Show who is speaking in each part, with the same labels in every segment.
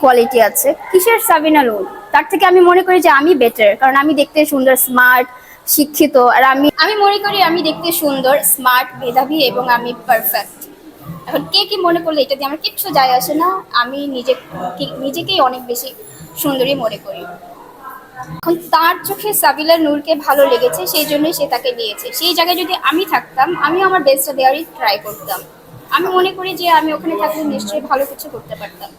Speaker 1: Quality আছে। কিসের সাবিনা নূর? তার থেকে আমি মনে করি যে আমি বেটার, কারণ আমি দেখতে সুন্দর, স্মার্ট, শিক্ষিত। আর আমি আমি মনে করি আমি দেখতে সুন্দর, স্মার্ট, মেধাবী এবং আমি পারফেক্ট। এখন কে কি মনে করলে এটা দিয়ে আমার কিচ্ছু যায় আসে না। আমি নিজেকেই অনেক বেশি সুন্দরী মনে করি। এখন তার চোখে সাবিলা নূরকে ভালো লেগেছে, সেই জন্যই সে তাকে নিয়েছে। সেই জায়গায় যদি আমি থাকতাম, আমিও আমার বেস্টটা দেওয়ারই ট্রাই করতাম। আমি মনে করি যে আমি ওখানে থাকলে নিশ্চয়ই ভালো কিছু করতে পারতাম।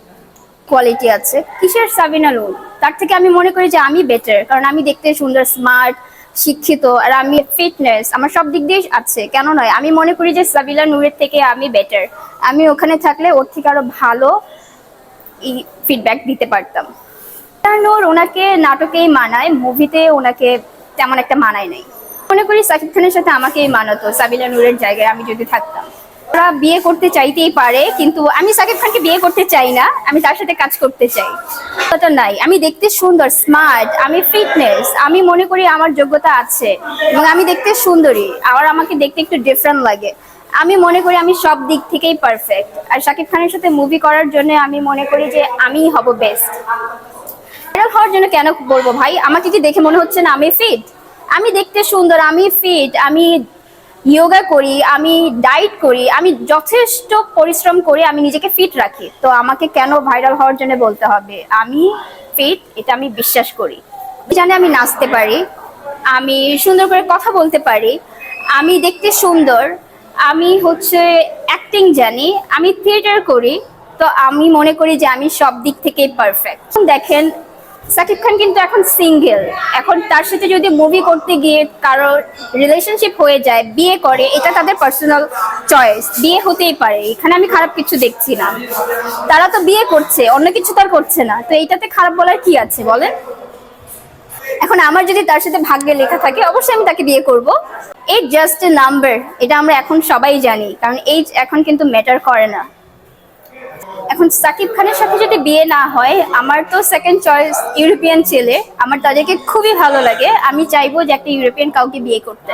Speaker 1: কোয়ালিটি আছে। কিসের সাবিনা নূর? তার থেকে আমি মনে করি যে আমি বেটার, কারণ আমি দেখতে সুন্দর, স্মার্ট, শিক্ষিত। আর আমি ফিটনেস আমার সব দিক দিয়ে আছে, কেন নয়? আমি মনে করি যে সাবিলা নূরের থেকে আমি বেটার। আমি ওখানে থাকলে ওর থেকে আরো ভালো ফিডব্যাক দিতে পারতাম। নূর ওনাকে নাটকেই মানায়, মুভিতে ওনাকে তেমন একটা মানায় নাই। মনে করি সাকিব খানের সাথে আমাকেই মানাতো সাবিলা নূরের জায়গায় আমি যদি থাকতাম। ওরা বিয়ে করতে চাইতেই পারে, কিন্তু আমি সাকিব খানকে বিয়ে করতে চাই না, আমি তার সাথে কাজ করতে চাই। কথা নাই, আমি দেখতে সুন্দর, স্মার্ট, আমি ফিটনেস, আমি মনে করি আমার যোগ্যতা আছে এবং আমি দেখতে সুন্দরী। আর আমাকে দেখতে একটু ডিফারেন্ট লাগে। আমি মনে করি আমি সব দিক থেকেই পারফেক্ট। আর সাকিব খানের সাথে মুভি করার জন্য আমি মনে করি যে আমিই হব বেস্ট। ভাইরাল হওয়ার জন্য কেন বলবো ভাই? আমাকে কি দেখে মনে হচ্ছে না আমি ফিট? আমি দেখতে সুন্দর, আমি ফিট, আমি যোগা করি, আমি ডায়েট করি, আমি যথেষ্ট পরিশ্রম করি, আমি নিজেকে ফিট রাখি। তো আমাকে কেন ভাইরাল হওয়ার জন্য বলতে হবে আমি ফিট? এটা আমি বিশ্বাস করি। জানি আমি নাচতে পারি, আমি সুন্দর করে কথা বলতে পারি, আমি দেখতে সুন্দর, আমি অ্যাক্টিং জানি, আমি থিয়েটার করি। তো আমি মনে করি যে আমি সব দিক থেকেই পারফেক্ট। দেখেন, সাকিব খান কিন্তু এখন সিঙ্গেল। এখন তার সাথে যদি মুভি করতে গিয়ে কারোর রিলেশনশিপ হয়ে যায়, বিয়ে করে, এটা তাদের পার্সোনাল চয়েস, বিয়ে হতেই পারে। এখানে আমি খারাপ কিছু দেখছি না। তারা তো বিয়ে করছে, অন্য কিছু তার করছে না, তো এইটাতে খারাপ বলার কি আছে বলেন? এখন আমার যদি তার সাথে ভাগ্যে লেখা থাকে, অবশ্যই আমি তাকে বিয়ে করব। এই জাস্ট এ নাম্বার, এটা আমরা এখন সবাই জানি, কারণ এইজ এখন কিন্তু ম্যাটার করে না। এখন সাকিব খানের সাথে যদি বিয়ে না হয়, আমার তো সেকেন্ড চয়েস ইউরোপিয়ান ছেলে। আমার তাদেরকে খুবই ভালো লাগে, আমি চাইবো যে একটা ইউরোপিয়ান কাউকে বিয়ে করতে।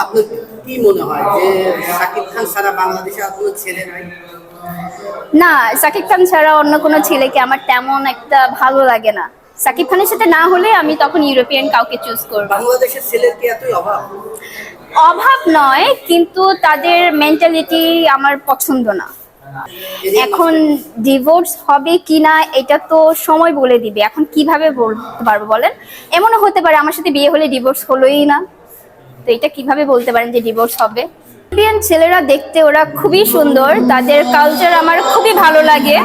Speaker 2: আপনার কি মনে হয় যে শাকিব খান ছাড়া বাংলাদেশে আর কোনো ছেলে নাই?
Speaker 1: না, সাকিব খান ছাড়া অন্য কোনো ছেলেকে আমার তেমন একটা ভালো লাগে না। সাকিব খানের সাথে না হলে আমি তখন ইউরোপিয়ান কাউকে চুজ করব।
Speaker 2: বাংলাদেশের ছেলের কি এতই অভাব?
Speaker 1: অভাব নয়, কিন্তু তাদের মেন্টালিটি আমার পছন্দ না। এখন ডিভোর্স হবে কিনা এটা তো সময় বলে দিবে। এখন কিভাবে বলতে পারবো বলেন? এমনও হতে পারে আমার সাথে বিয়ে হলে ডিভোর্স হলোই না। তো এটা কিভাবে বলতে পারেন যে ডিভোর্স হবে? ইন্ডিয়ান ছেলেরা দেখতে ওরা খুবই সুন্দর, তাদের কালচার আমার খুবই ভালো লাগে,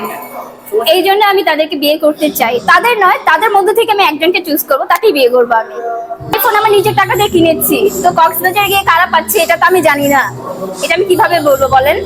Speaker 1: এই জন্য আমি তাদেরকে বিয়ে করতে চাই। তাদের নয়, তাদের মধ্যে থেকে আমি একজনকে চুজ করবো, তাকেই বিয়ে করবো আমি। এখন আমার নিজের টাকা দিয়ে কিনেছি, তো কক্সবাজার গিয়ে কারা পাচ্ছে এটা তো আমি জানি না। এটা আমি কিভাবে বলবো বলেন?